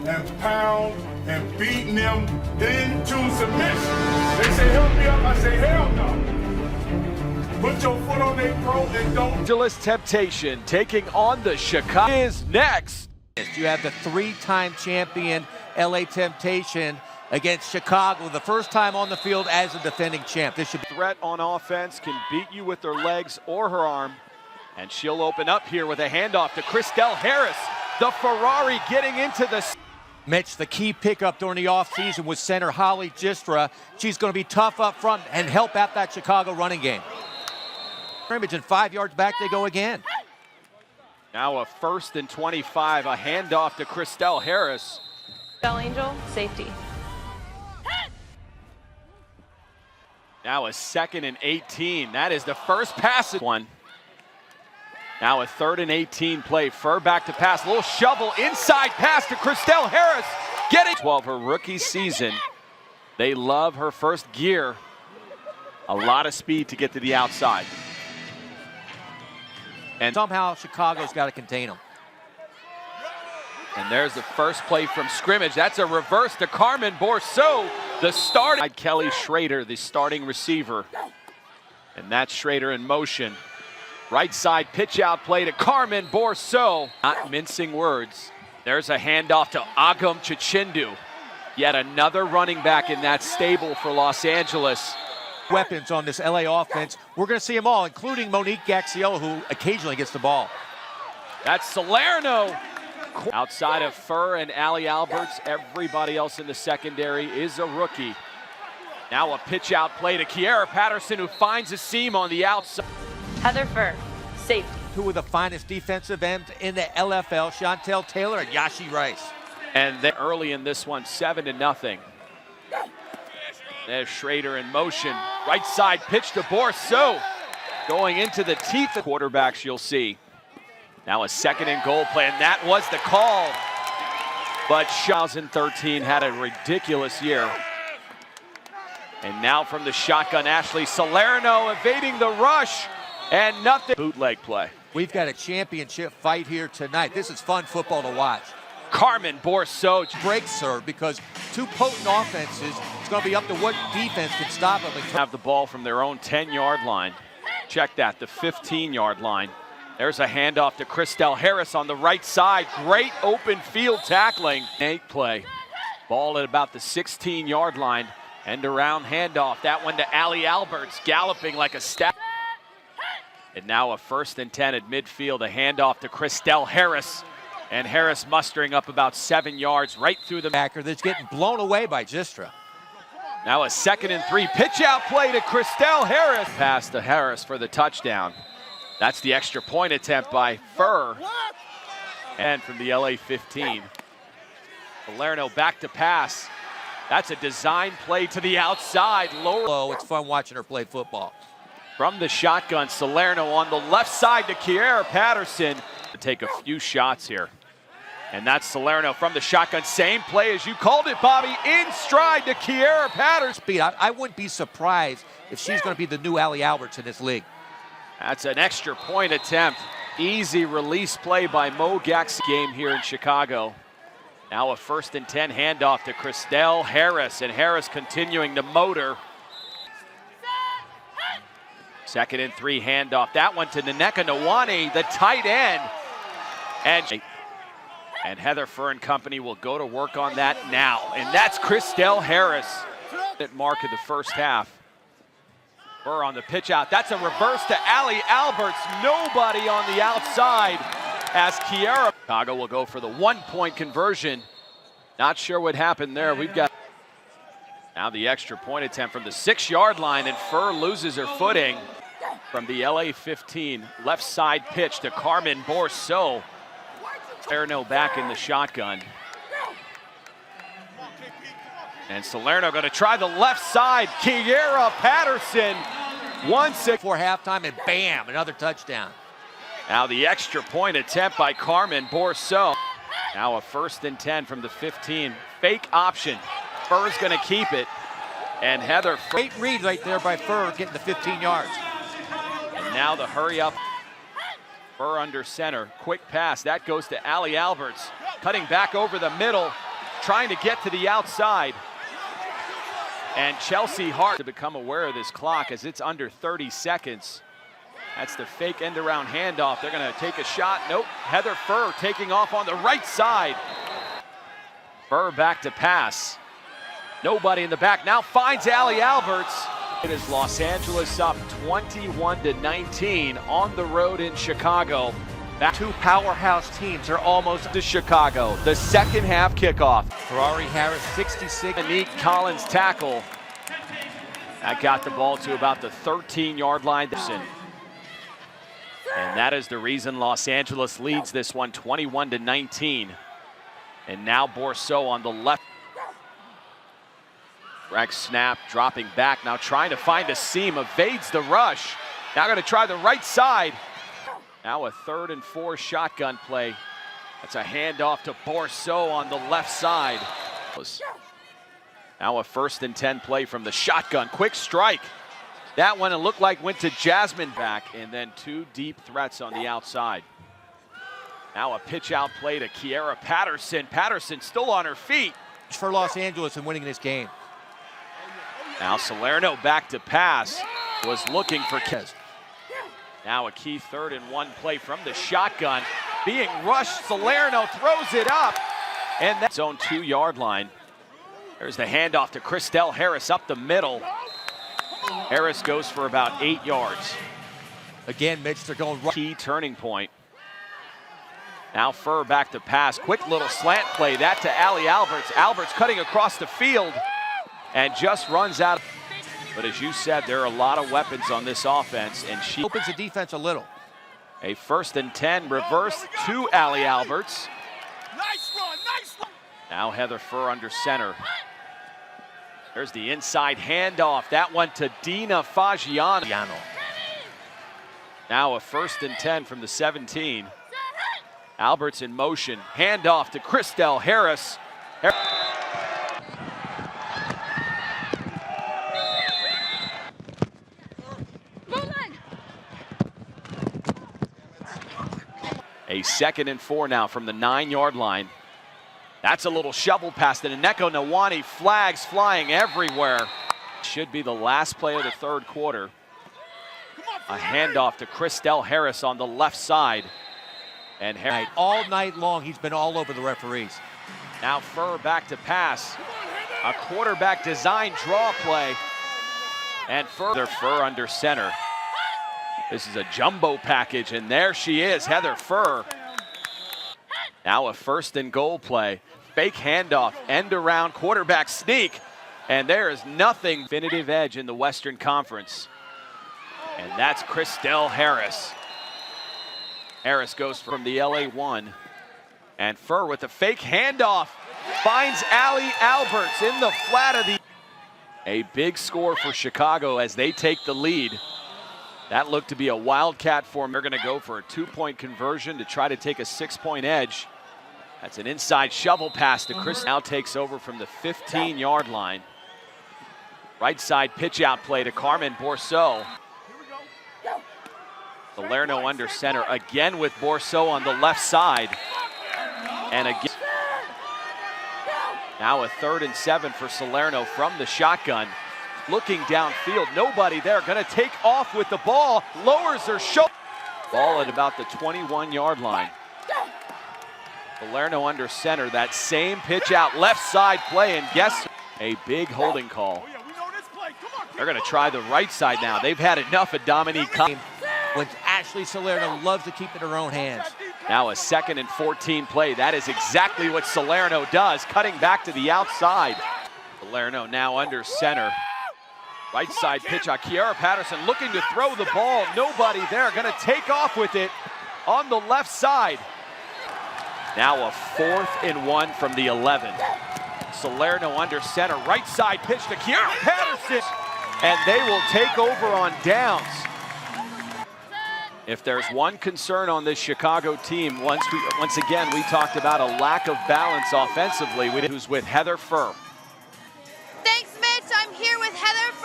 and pound and beating them into submission. They say, help me up. I say, hell no. Put your foot on their throat and don't. Angeles Temptation taking on the Chicago is next. You have the three-time champion LA Temptation against Chicago, the first time on the field as a defending champ. This should be Threat on offense, can beat you with her legs or her arm. And she'll open up here with a handoff to Christelle Harris. The Ferrari getting into the... Mitch, the key pickup during the offseason was center Holly Gistra. She's going to be tough up front and help out that Chicago running game. Scrimmage and 5 yards back they go again. Now a 1st and 25, a handoff to Christelle Harris. Bell Angel, safety. Now a 2nd and 18. That is the first pass one. Now a 3rd and 18 play. Fur back to pass. A little shovel inside pass to Christelle Harris. Getting 12 her rookie season. They love her first gear. A lot of speed to get to the outside. And somehow Chicago's got to contain them. And there's the first play from scrimmage. That's a reverse to Carmen Bourseau, the starting. Kelly Schrader, the starting receiver. And that's Schrader in motion. Right side pitch out play to Carmen Bourseau. Not mincing words. There's a handoff to Agam Chichindu. Yet another running back in that stable for Los Angeles. Weapons on this LA offense. We're going to see them all, including Monique Gaxiello, who occasionally gets the ball. That's Salerno. Outside of Fur and Allie Alberts, everybody else in the secondary is a rookie. Now a pitch out play to Kiera Patterson, who finds a seam on the outside. Heather Fur, safety. Two of the finest defensive ends in the LFL, Chantel Taylor and Yashi Rice. And then early in this one, 7-0. There's Schrader in motion. Right side pitch to Bourseau. Going into the teeth of quarterbacks, you'll see. Now a 2nd and goal play, and that was the call. But 2013 had a ridiculous year. And now from the shotgun, Ashley Salerno evading the rush, and nothing. Bootleg play. We've got a championship fight here tonight. This is fun football to watch. Carmen Bourseau breaks her because two potent offenses. It's going to be up to what defense can stop them. Have the ball from their own 10-yard line. Check that, the 15-yard line. There's a handoff to Christelle Harris on the right side. Great open field tackling. 8 play. Ball at about the 16-yard line. End around handoff. That one to Allie Alberts, galloping like a stat. And now a 1st and 10 at midfield. A handoff to Christelle Harris. And Harris mustering up about 7 yards right through the backer that's getting blown away by Gistra. Now a 2nd and 3 pitch out play to Christelle Harris. Pass to Harris for the touchdown. That's the extra point attempt by Fur. And from the LA 15. Salerno back to pass. That's a design play to the outside. Lower. Oh, it's fun watching her play football. From the shotgun, Salerno on the left side to Kiera Patterson. To take a few shots here. And that's Salerno from the shotgun. Same play as you called it, Bobby. In stride to Kiera Patterson. I wouldn't be surprised if she's going to be the new Allie Alberts in this league. That's an extra point attempt. Easy release play by Mo Gax. Game here in Chicago. Now a 1st and 10 handoff to Christelle Harris. And Harris continuing to motor. 2nd and 3 handoff. That one to Nneka Nwaneri, the tight end. And Heather Fur and company will go to work on that now. And that's Christelle Harris at mark of the first half. Fur on the pitch out. That's a reverse to Allie Alberts. Nobody on the outside as Kiera. Chicago will go for the 1-point conversion. Not sure what happened there. We've got now the extra point attempt from the 6-yard line, and Fur loses her footing. From the LA 15, left side pitch to Carmen Bourseau. Salerno back in the shotgun. And Salerno going to try the left side. Kiera Patterson. 1-6 for halftime, and bam, another touchdown. Now the extra point attempt by Carmen Bourseau. Now a 1st and 10 from the 15. Fake option. Fur's going to keep it. And Heather. Great read right there by Fur, getting the 15 yards. And now the hurry up. Fur under center. Quick pass. That goes to Allie Alberts. Cutting back over the middle. trying to get to the outside. And Chelsea Hart to become aware of this clock as it's under 30 seconds. That's the fake end around handoff. They're going to take a shot. Nope. Heather Furr taking off on the right side. Furr back to pass. Nobody in the back. Now finds Allie Alberts. It is Los Angeles up 21-19 on the road in Chicago. That two powerhouse teams are almost To Chicago. The second half kickoff. Ferrari Harris, 66. Neat Collins tackle. That got the ball to about the 13-yard line. And that is the reason Los Angeles leads this one 21-19. And now Bourseau on the left. Rex snap, dropping back, now trying to find a seam, evades the rush. Now going to try the right side. Now a 3rd and 4 shotgun play. That's a handoff to Bourseau on the left side. Now a 1st and 10 play from the shotgun. Quick strike. That one, it looked like, went to Jasmine back, and then 2 deep threats on the outside. Now a pitch out play to Kiera Patterson. Patterson still on her feet. For Los Angeles in winning this game. Now Salerno back to pass. Was looking for Kez. Now a key 3rd and 1 play from the shotgun. Being rushed, Salerno throws it up. And that's own 2-yard line. There's the handoff to Christelle Harris up the middle. Harris goes for about 8 yards. Again, Mitch, they're going right. Key turning point. Now Furr back to pass. Quick little slant play. That to Allie Alberts. Alberts cutting across the field and just runs out. But as you said, there are a lot of weapons on this offense, and she Opens the defense a little. A 1st and 10 reverse to Allie Alberts. Nice run, nice run. Now Heather Furr under center. There's the inside handoff. That one to Dina Fagiano. Now a 1st and 10 from the 17. Alberts in motion. Handoff to Christelle Harris. A 2nd and 4 now from the 9-yard line. That's a little shovel pass to Nneka Nwani. Flags flying everywhere. Should be the last play of the 3rd quarter. A handoff to Christelle Harris on the left side. And Harris. All night long, he's been all over the referees. Now Furr back to pass. A quarterback design draw play. And Furr under center. This is a jumbo package, and there she is, Heather Furr. Now a 1st and goal play. Fake handoff, end around, quarterback sneak. And there is nothing. Definitive edge in the Western Conference. And that's Christelle Harris. Harris goes from the LA1. And Furr with a fake handoff finds Allie Alberts in the flat of the. A big score for Chicago as they take the lead. That looked to be a wildcat form. They're going to go for a 2-point conversion to try to take a 6-point edge. That's an inside shovel pass to Chris. Now takes over from the 15-yard line. Right side pitch out play to Carmen Bourseau. Salerno under center again with Bourseau on the left side. And again. Now a 3rd and 7 for Salerno from the shotgun. Looking downfield, nobody there. Going to take off with the ball. Lowers her shoulder. Ball at about the 21-yard line. Salerno under center. That same pitch out, left side play, and guess a big holding call. They're going to try the right side now. They've had enough of Dominique. When Ashley Salerno loves to keep it in her own hands. Now a 2nd and 14 play. That is exactly what Salerno does, cutting back to the outside. Salerno now under center. Right side pitch out. Kiera Patterson looking to throw the ball. Nobody there. Going to take off with it on the left side. Now a 4th and 1 from the 11. Salerno under center. Right side pitch to Kiera Patterson. And they will take over on downs. If there's one concern on this Chicago team, once again, we talked about a lack of balance offensively, who's with Heather Furr. Thanks, Mitch. I'm here with Heather Furr.